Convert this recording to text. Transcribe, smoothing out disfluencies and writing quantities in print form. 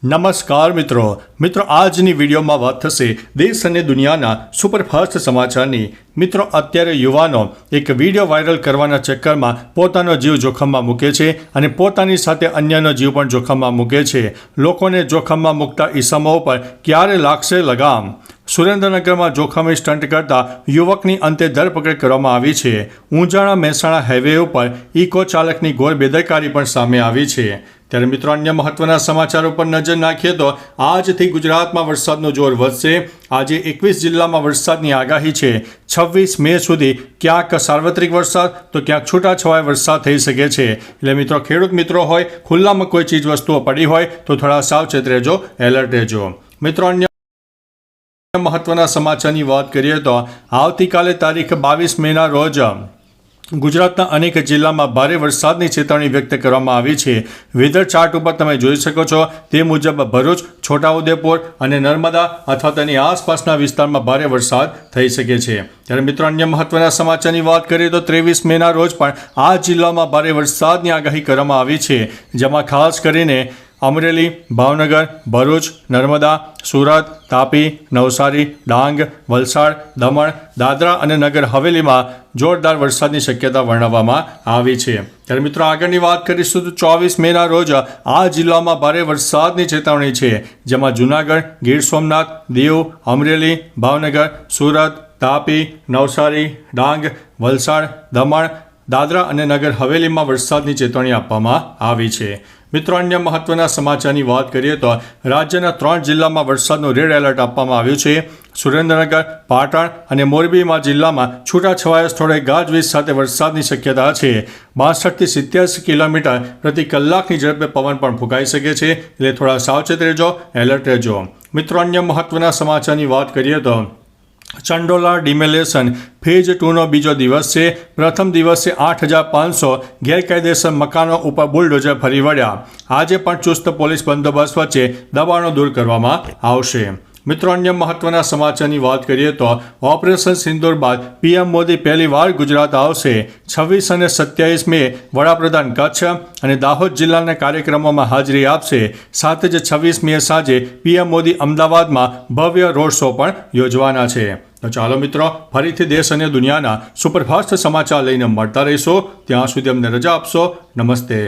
નમસ્કાર મિત્રો આજની વિડીયોમાં વાત થશે દેશ અને દુનિયાના સુપરફાસ્ટ સમાચારની। મિત્રો અત્યારે યુવાનો એક વિડીયો વાયરલ કરવાના ચક્કરમાં પોતાનો જીવ જોખમમાં મૂકે છે અને પોતાની સાથે અન્યનો જીવ પણ જોખમમાં મૂકે છે। લોકોને જોખમમાં મૂકતા ઈસમો પર ક્યારે લાગશે લગામ? સુરેન્દ્રનગરમાં જોખમી સ્ટન્ટ કરતા યુવકની અંતે ધરપકડ કરવામાં આવી છે। ઊંઝાણા મહેસાણા હાઈવે ઉપર ઇકો ચાલકની ઘોર બેદરકારી પણ સામે આવી છે। ત્યારે મિત્રો અન્ય મહત્વના સમાચારો પર નજર નાખીએ તો આજથી ગુજરાતમાં વરસાદનો જોર વધશે। આજે 21 જિલ્લામાં વરસાદની આગાહી છે। 26 મે સુધી ક્યાંક સાર્વત્રિક વરસાદ તો ક્યાંક છૂટાછવાયા વરસાદ થઈ શકે છે। એટલે મિત્રો ખેડૂત મિત્રો હોય, ખુલ્લામાં કોઈ ચીજ વસ્તુઓ પડી હોય તો થોડા સાવચેત રહેજો, એલર્ટ રહેજો। મિત્રો અન્ય મહત્વના સમાચારની વાત કરીએ તો આવતીકાલે તારીખ 22 મેના રોજ ગુજરાતના અનેક જિલ્લામાં ભારે વરસાદની ચેતવણી વ્યક્ત કરવામાં આવી છે। વેધર ચાર્ટ ઉપર તમે જોઈ શકો છો તે મુજબ ભરૂચ, છોટાઉદેપુર અને નર્મદા અથવા તેની આસપાસના વિસ્તારમાં ભારે વરસાદ થઈ શકે છે। ત્યારે મિત્રો અન્ય મહત્વના સમાચારની વાત કરીએ તો 23 મેના રોજ પણ આ જિલ્લામાં ભારે વરસાદની આગાહી કરવામાં આવી છે, જેમાં ખાસ કરીને અમરેલી, ભાવનગર, ભરૂચ, નર્મદા, સુરત, તાપી, નવસારી, ડાંગ, વલસાડ, દમણ, દાદરા અને નગર હવેલીમાં જોરદાર વરસાદની શક્યતા વર્ણવવામાં આવી છે। ત્યારે મિત્રો આગળની વાત કરીશું તો 24 મેના રોજ આ જિલ્લામાં ભારે વરસાદની ચેતવણી છે, જેમાં જૂનાગઢ, ગીર સોમનાથ, દીવ, અમરેલી, ભાવનગર, સુરત, તાપી, નવસારી, ડાંગ, વલસાડ, દમણ, દાદરા અને નગર હવેલીમાં વરસાદની ચેતવણી આપવામાં આવી છે। મિત્રો અન્ય મહત્વના સમાચારની વાત કરીએ તો રાજ્યના 3 જિલ્લામાં વરસાદનું રેડ એલર્ટ આપવામાં આવ્યું છે। સુરેન્દ્રનગર, પાટણ અને મોરબીમાં જિલ્લામાં છૂટાછવાયા સ્થળે ગાજવીજ સાથે વરસાદની શક્યતા છે। 62 થી 87 કિલોમીટર પ્રતિ કલાકની ઝડપે પવન પણ ફૂંકાઈ શકે છે, એટલે થોડા સાવચેત રહેજો, એલર્ટ રહેજો। મિત્રો અન્ય મહત્વના સમાચારની વાત કરીએ તો ચંડોલા ડિમોલેશન ફેઝ 2નો બીજો દિવસ છે। પ્રથમ દિવસે 8,500 ગેરકાયદેસર મકાનો ઉપર બુલડોઝર ફરી વળ્યા। આજે પણ ચુસ્ત પોલીસ બંદોબસ્ત વચ્ચે દબાણો દૂર કરવામાં આવશે। મિત્રો અન્ય મહત્વના સમાચારની વાત કરીએ તો ઓપરેશન સિંદૂર બાદ પીએમ મોદી પહેલીવાર ગુજરાત આવશે। 26 અને 27 મે વડાપ્રધાન કચ્છ અને દાહોદ જિલ્લાના કાર્યક્રમોમાં હાજરી આપશે। સાથે જ 26 મે સાંજે પીએમ મોદી અમદાવાદમાં ભવ્ય રોડ શો પણ યોજવાના છે। તો ચાલો મિત્રો ફરીથી દેશ અને દુનિયાના સુપરફાસ્ટ સમાચાર લઈને મળતા રહીશો। ત્યાં સુધી અમને રજા આપશો। નમસ્તે।